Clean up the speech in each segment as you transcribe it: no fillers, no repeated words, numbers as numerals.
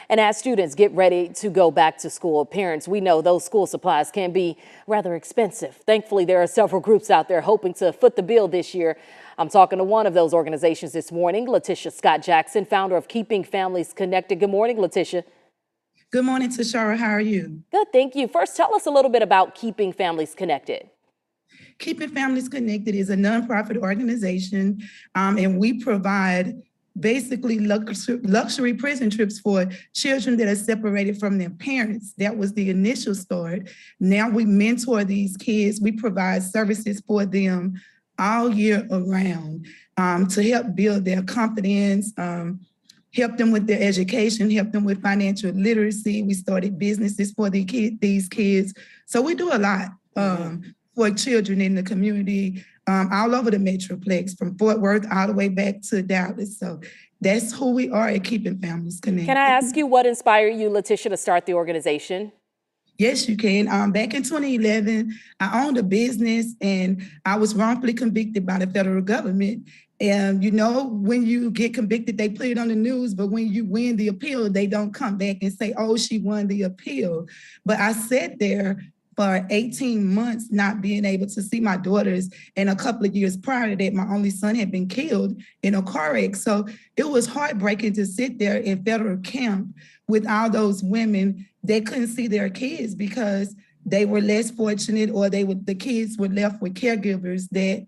And as students get ready to go back to school, parents, we know those school supplies can be rather expensive. Thankfully, there are several groups out there hoping to foot the bill this year. I'm talking to one of those organizations this morning, Letitia Scott Jackson, founder of Keeping Families Connected. Good morning, Letitia. Good morning, Tashara. How are you? Good, thank you. First, tell us a little bit about Keeping Families Connected. Keeping Families Connected is a nonprofit organization, and we provide basically luxury prison trips for children that are separated from their parents. That was the initial start. Now we mentor these kids. We provide services for them all year around to help build their confidence, help them with their education, help them with financial literacy. We started businesses for these kids. So we do a lot for children in the community all over the Metroplex, from Fort Worth all the way back to Dallas. So that's who we are at Keeping Families Connected. Can I ask you what inspired you, Letitia, to start the organization? Yes, you can. Back in 2011, I owned a business and I was wrongfully convicted by the federal government. And you know, when you get convicted, they put it on the news, but when you win the appeal, they don't come back and say, oh, she won the appeal. But I sat there for 18 months not being able to see my daughters. And a couple of years prior to that, my only son had been killed in a car wreck. So it was heartbreaking to sit there in federal camp with all those women that couldn't see their kids because they were less fortunate, or the kids were left with caregivers that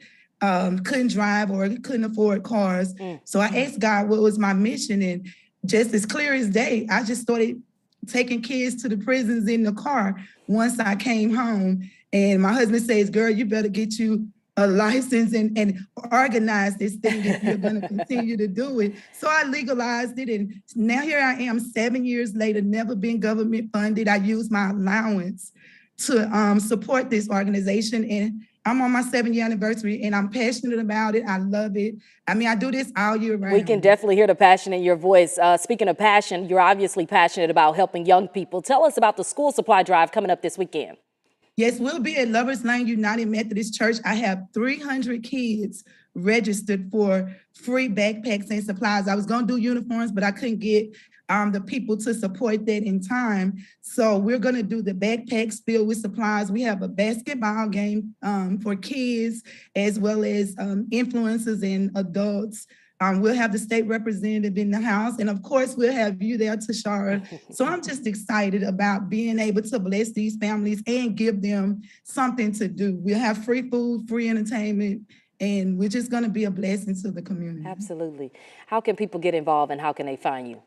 couldn't drive or couldn't afford cars. So I asked God what was my mission, and just as clear as day, I just started taking kids to the prisons in the car once I came home. And my husband says, girl, you better get you a license and organize this thing if you're going to continue to do it. So I legalized it. And now here I am 7 years later, never been government funded. I use my allowance to support this organization. And I'm on my 7-year anniversary and I'm passionate about it. I love it. I mean, I do this all year round. We can definitely hear the passion in your voice. Speaking of passion, you're obviously passionate about helping young people. Tell us about the school supply drive coming up this weekend. Yes, we'll be at Lovers Lane United Methodist Church. I have 300 kids registered for free backpacks and supplies. I was going to do uniforms, but I couldn't get the people to support that in time. So we're going to do the backpacks filled with supplies. We have a basketball game for kids, as well as influencers and adults. We'll have the state representative in the house. And of course, we'll have you there, Tashara. So I'm just excited about being able to bless these families and give them something to do. We'll have free food, free entertainment, and we're just going to be a blessing to the community. Absolutely. How can people get involved and how can they find you?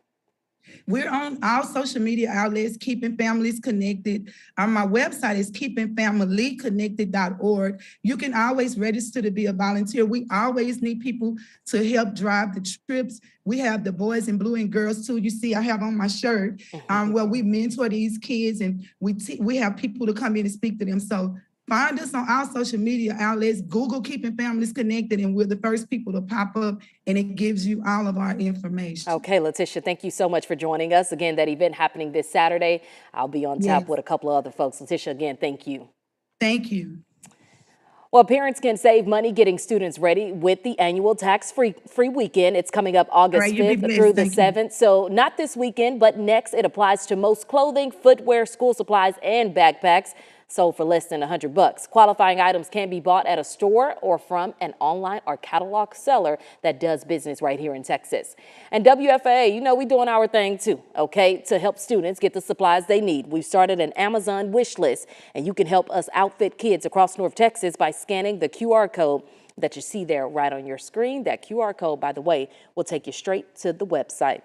We're on all social media outlets, Keeping Families Connected. My website is keepingfamilyconnected.org. You can always register to be a volunteer. We always need people to help drive the trips. We have the boys in blue and girls too. You see, I have on my shirt where we mentor these kids and we have people to come in and speak to them. So find us on our social media outlets, Google Keeping Families Connected, and we're the first people to pop up, and it gives you all of our information. Okay, Letitia, thank you so much for joining us. Again, that event happening this Saturday. I'll be on tap with a couple of other folks. Letitia, again, thank you. Thank you. Well, parents can save money getting students ready with the annual tax-free weekend. It's coming up August 5th through the 7th. So not this weekend, but next. It applies to most clothing, footwear, school supplies, and backpacks. Sold for less than $100. Qualifying items can be bought at a store or from an online or catalog seller that does business right here in Texas. And WFAA, you know, we're doing our thing too, okay, to help students get the supplies they need. We've started an Amazon wish list, and you can help us outfit kids across North Texas by scanning the QR code that you see there right on your screen. That QR code, by the way, will take you straight to the website.